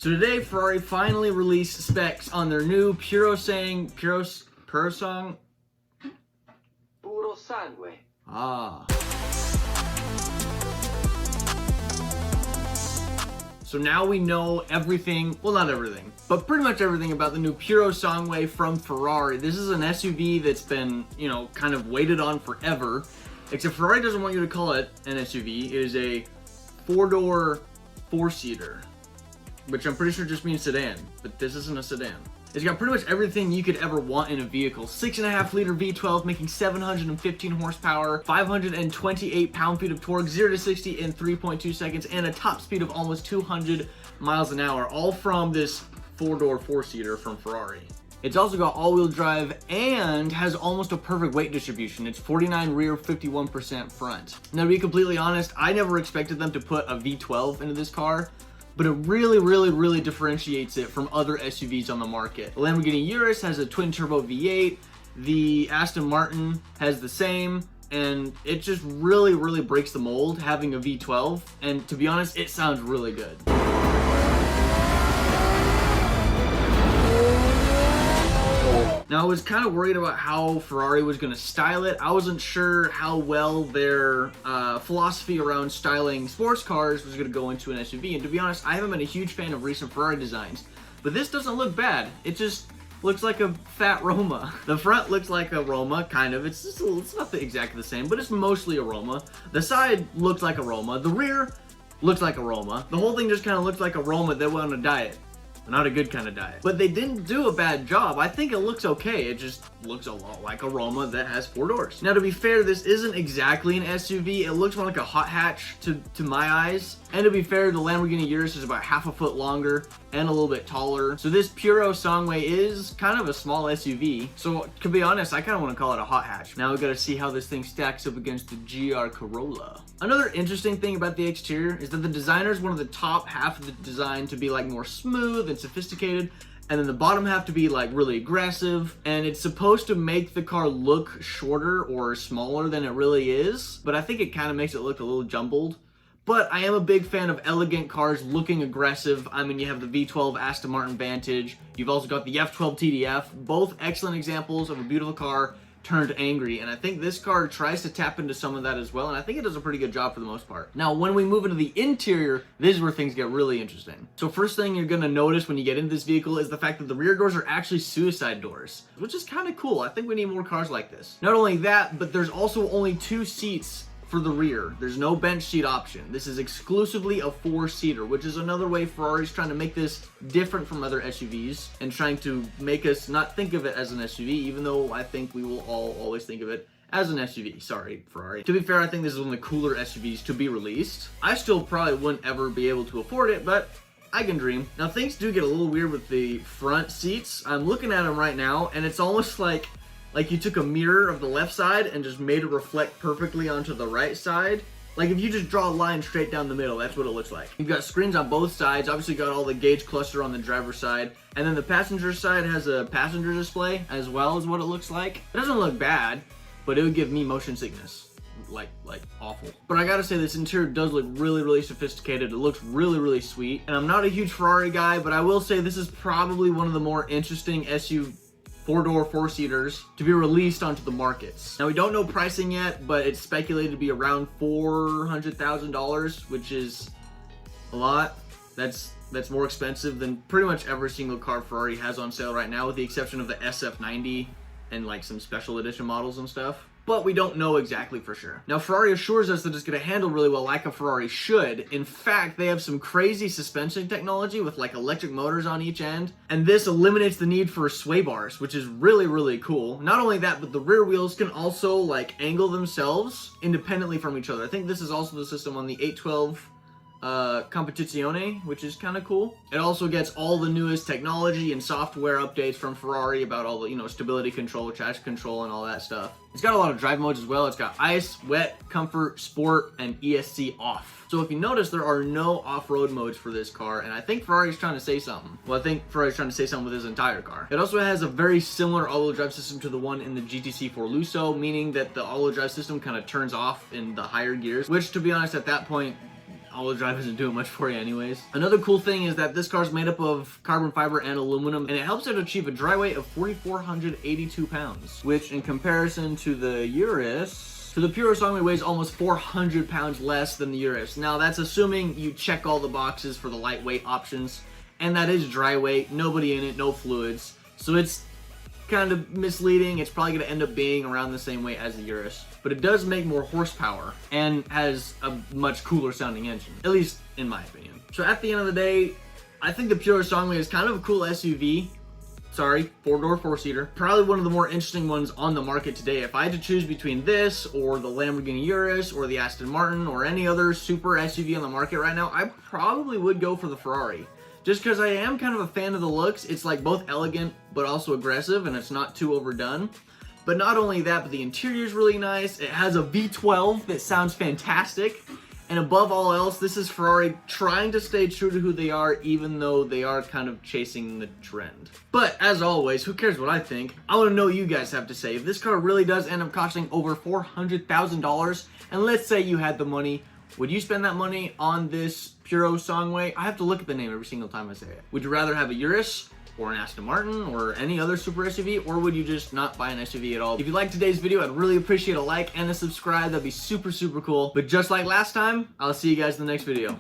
So today, Ferrari finally released specs on their new Purosangue, Purosangue? Purosangue. Ah. So now we know everything, well not everything, but pretty much everything about the new Purosangue from Ferrari. This is an SUV that's been, kind of waited on forever, except Ferrari doesn't want you to call it an SUV. It is a four-door, four-seater, which I'm pretty sure just means sedan, but this isn't a sedan. It's got pretty much everything you could ever want in a vehicle. 6.5 liter V12 making 715 horsepower, 528 pound-feet of torque, 0 to 60 in 3.2 seconds, and a top speed of almost 200 miles an hour, all from this four-door, four-seater from Ferrari. It's also got all-wheel drive and has almost a perfect weight distribution. It's 49 rear, 51% front. Now, to be completely honest, I never expected them to put a V12 into this car, but it really differentiates it from other SUVs on the market. The Lamborghini Urus has a twin-turbo V8, the Aston Martin has the same, and it just really breaks the mold having a V12, and to be honest, it sounds really good. Now, I was kind of worried about how Ferrari was going to style it. I wasn't sure how well their philosophy around styling sports cars was going to go into an SUV. And to be honest, I haven't been a huge fan of recent Ferrari designs. But this doesn't look bad. It just looks like a fat Roma. The front looks like a Roma, kind of. It's not exactly the same, but it's mostly a Roma. The side looks like a Roma. The rear looks like a Roma. The whole thing just kind of looks like a Roma that went on a diet. Not a good kind of diet. But they didn't do a bad job. I think it looks okay. It just looks a lot like a Roma that has four doors. Now, to be fair, this isn't exactly an SUV. It looks more like a hot hatch to my eyes. And to be fair, the Lamborghini Urus is about half a foot longer and a little bit taller. So this Purosangue is kind of a small SUV. So to be honest, I kind of want to call it a hot hatch. Now we got to see how this thing stacks up against the GR Corolla. Another interesting thing about the exterior is that the designers wanted the top half of the design to be like more smooth and sophisticated, and then the bottom half to be like really aggressive, and it's supposed to make the car look shorter or smaller than it really is, but I think it kind of makes it look a little jumbled. But I am a big fan of elegant cars looking aggressive. I mean, you have the V12 Aston Martin Vantage, you've also got the F12 TDF, both excellent examples of a beautiful car turned angry, and I think this car tries to tap into some of that as well, and I think it does a pretty good job for the most part. Now, when we move into the interior, this is where things get really interesting. So first thing you're gonna notice when you get into this vehicle is the fact that the rear doors are actually suicide doors, which is kind of cool. I think we need more cars like this. Not only that, but there's also only 2 seats for the rear. There's no bench seat option. This is exclusively a 4-seater, which is another way Ferrari's trying to make this different from other SUVs and trying to make us not think of it as an SUV, even though I think we will all always think of it as an SUV. Sorry, Ferrari. To be fair, I think this is one of the cooler SUVs to be released. I still probably wouldn't ever be able to afford it, but I can dream. Now, things do get a little weird with the front seats. I'm looking at them right now, and it's almost like you took a mirror of the left side and just made it reflect perfectly onto the right side. Like if you just draw a line straight down the middle, that's what it looks like. You've got screens on both sides, obviously got all the gauge cluster on the driver's side, and then the passenger side has a passenger display as well as what it looks like. It doesn't look bad, but it would give me motion sickness. Like awful. But I gotta say, this interior does look really sophisticated. It looks really sweet. And I'm not a huge Ferrari guy, but I will say this is probably one of the more interesting SUV 4-door, 4-seaters to be released onto the markets. Now, we don't know pricing yet, but it's speculated to be around $400,000, which is a lot. That's more expensive than pretty much every single car Ferrari has on sale right now, with the exception of the SF90 and like some special edition models and stuff. But we don't know exactly for sure. Now, Ferrari assures us that it's gonna handle really well like a Ferrari should. In fact, they have some crazy suspension technology with like electric motors on each end, and this eliminates the need for sway bars, which is really cool. Not only that, but the rear wheels can also like angle themselves independently from each other. I think this is also the system on the 812 Competizione, which is kind of cool. It also gets all the newest technology and software updates from Ferrari about all the, stability control, traction control, and all that stuff. It's got a lot of drive modes as well. It's got ice, wet, comfort, sport, and ESC off. So if you notice, there are no off-road modes for this car, and I think Ferrari's trying to say something. Well, I think Ferrari's trying to say something with his entire car. It also has a very similar all-wheel drive system to the one in the GTC 4 Lusso, meaning that the all-wheel drive system kind of turns off in the higher gears, which, to be honest, at that point, all-wheel drive isn't doing much for you anyways. Another cool thing is that this car is made up of carbon fiber and aluminum, and it helps it achieve a dry weight of 4,482 pounds, which in comparison to the Urus, the Purosangue weighs almost 400 pounds less than the Urus. Now that's assuming you check all the boxes for the lightweight options, and that is dry weight, nobody in it, no fluids. So it's kind of misleading. It's probably going to end up being around the same weight as the Urus, but it does make more horsepower and has a much cooler sounding engine, at least in my opinion. So at the end of the day, I think the Purosangue is kind of a cool SUV. Sorry, 4-door, 4-seater. Probably one of the more interesting ones on the market today. If I had to choose between this or the Lamborghini Urus or the Aston Martin or any other super SUV on the market right now, I probably would go for the Ferrari. Just because I am kind of a fan of the looks. It's like both elegant but also aggressive, and it's not too overdone. But not only that, but the interior is really nice. It has a V12 that sounds fantastic. And above all else, this is Ferrari trying to stay true to who they are, even though they are kind of chasing the trend. But as always, who cares what I think? I want to know what you guys have to say. If this car really does end up costing over $400,000, and let's say you had the money, would you spend that money on this Purosangue? I have to look at the name every single time I say it. Would you rather have a Urus or an Aston Martin or any other super SUV, or would you just not buy an SUV at all? If you liked today's video, I'd really appreciate a like and a subscribe. That'd be super, super cool. But just like last time, I'll see you guys in the next video.